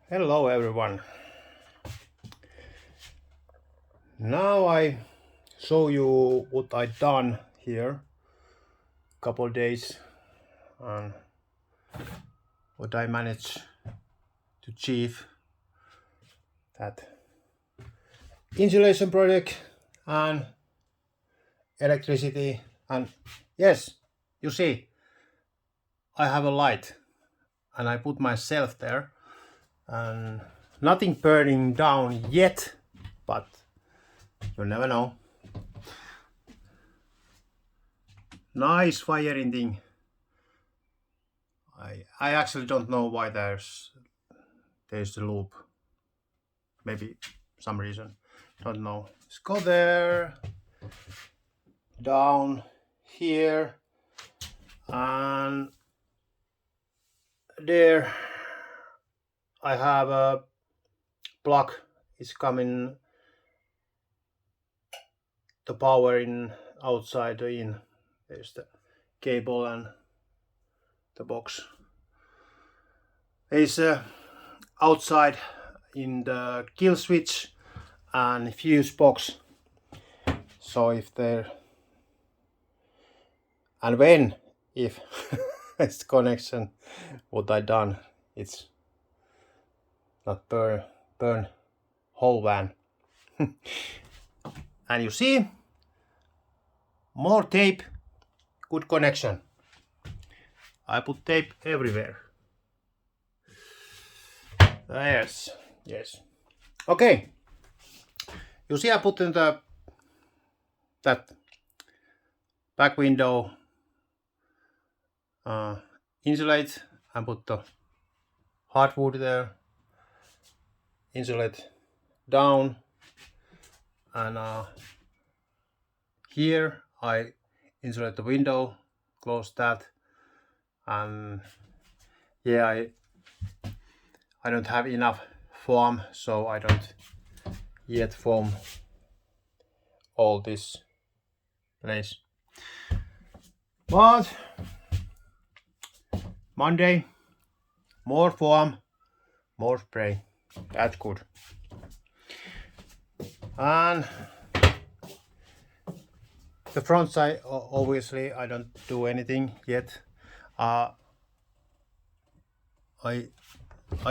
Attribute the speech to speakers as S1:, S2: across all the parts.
S1: Hello everyone. Now I show you what I done here couple days and what I managed to achieve that insulation project and electricity. And yes, you see I have a light and I put myself there and nothing burning down yet, but you never know. Nice firing thing. I actually don't know why there's the loop. Maybe some reason. Don't know. Let's go there. Down here. And there I have a plug. It's coming the power in outside in. There's the cable and the box. There's outside in the kill switch and fuse box. So if there and when if it's connection what I done, it's not burn whole van. And you see more tape, good connection. I put tape everywhere. Yes. Okay. You see I put in that back window insulate and put the hardwood there, insulate down, and here I insulate the window, close that, and yeah, I don't have enough foam, so I don't yet foam all this place. But Monday, more foam, more spray. That's good. And the front side, obviously, I don't do anything yet. I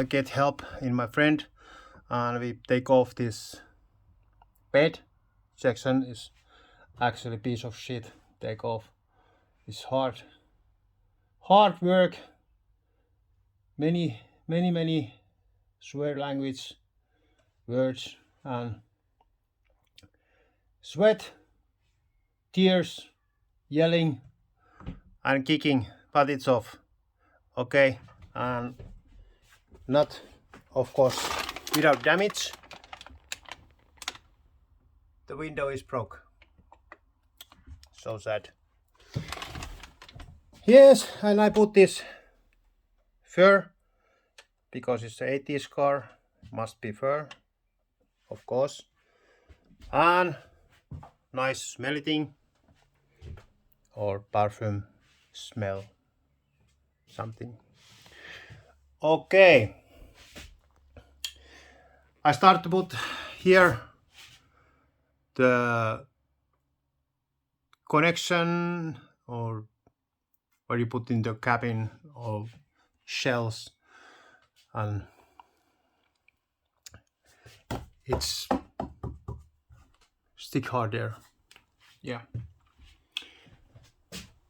S1: get help in my friend, and we take off this bed section. Is actually a piece of shit. Take off. It's hard work. Many swear language words and sweat, tears, yelling and kicking, but it's off. Okay, and not of course without damage. The window is broke. So sad. Yes, and I put this fur because it's an 80s car, must be fur, of course, and nice smelly thing or perfume smell something. Okay, I start to put here the connection or where you put in the cabin of shells, and it's stick hard there. Yeah,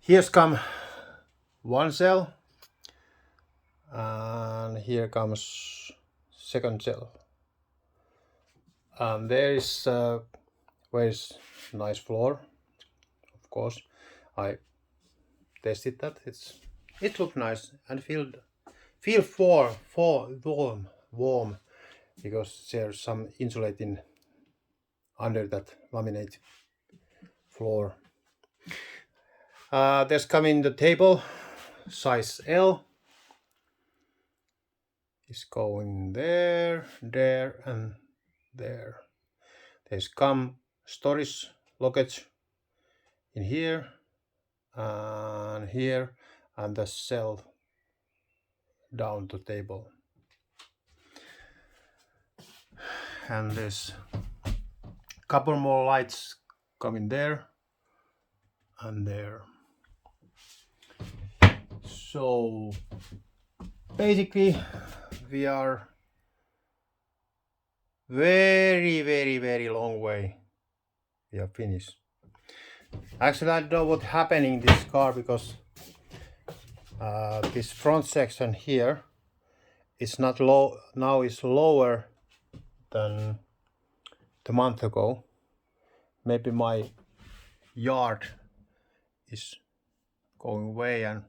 S1: here's come one cell and here comes second cell, and there is where is nice floor. Of course I tested that. It looked nice and feel warm because there's some insulating under that laminate floor. There's coming the table size L. Is going there and there. There's come storage lockage in here and here, and the cell down to table. and there's a couple more lights coming there and there. So basically we are very long way. We are finished. Actually, I don't know what's happening in this car because this front section here is not low now, is lower than the month ago. Maybe my yard is going away and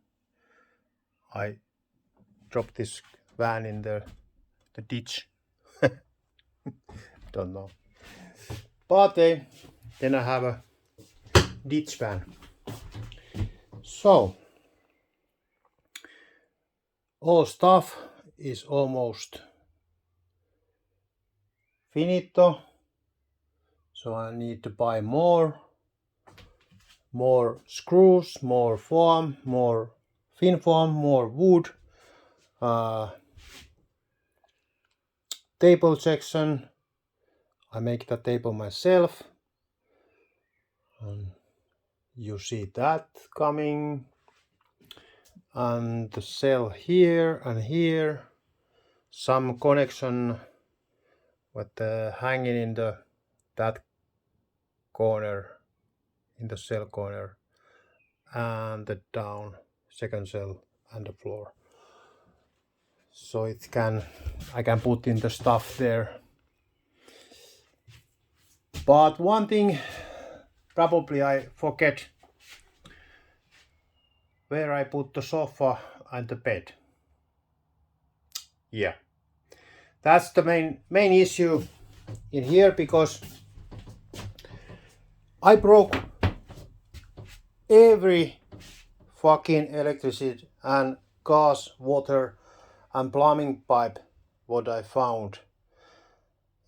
S1: I dropped this van in the ditch. Don't know. But then I have a ditch van. So all stuff is almost finito. So I need to buy more screws, more foam, more thin foam, more wood, table section. I make the table myself. You see that coming. And the cell here and here. Some connection with hanging in that corner, in the cell corner, and the down second cell and the floor. So I can put in the stuff there. But one thing probably I forget, where I put the sofa and the bed. Yeah, that's the main issue in here, because I broke every fucking electricity and gas, water and plumbing pipe what I found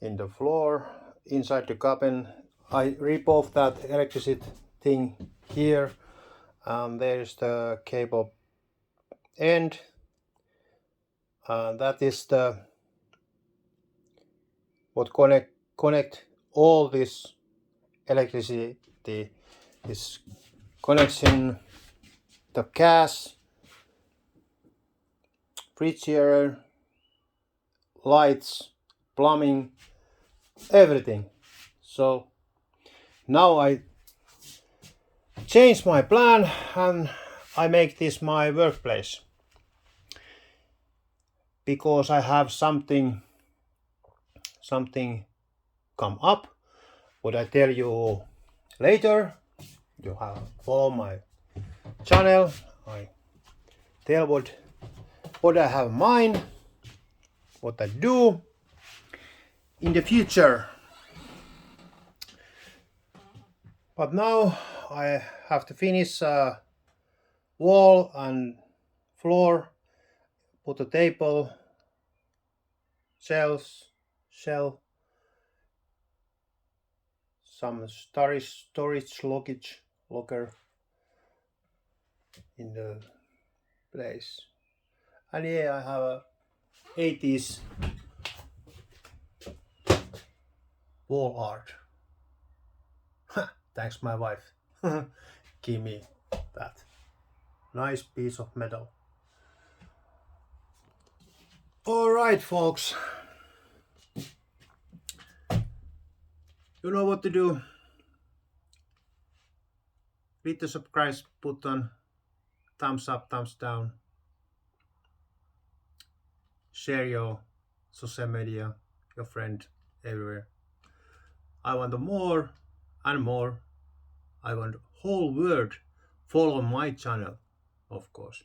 S1: in the floor inside the cabin. I rip off that electricity thing here, and there's the cable end, and that is the what connect all this electricity. This connection, the gas, refrigerator, lights, plumbing, everything. So now I change my plan and I make this my workplace, because I have something come up, what I tell you later. You have follow my channel. I tell what I have in mind, what I do in the future. But now I have to finish wall and floor, put a table, shell, some storage locker in the place. And yeah, I have a 80s wall art. Thanks my wife. Give me that nice piece of metal. Alright folks, you know what to do. Hit the subscribe button, thumbs up, thumbs down, share your social media, your friend everywhere. I want more and more. I want whole world follow my channel, of course.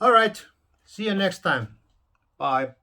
S1: Alright, see you next time. Bye.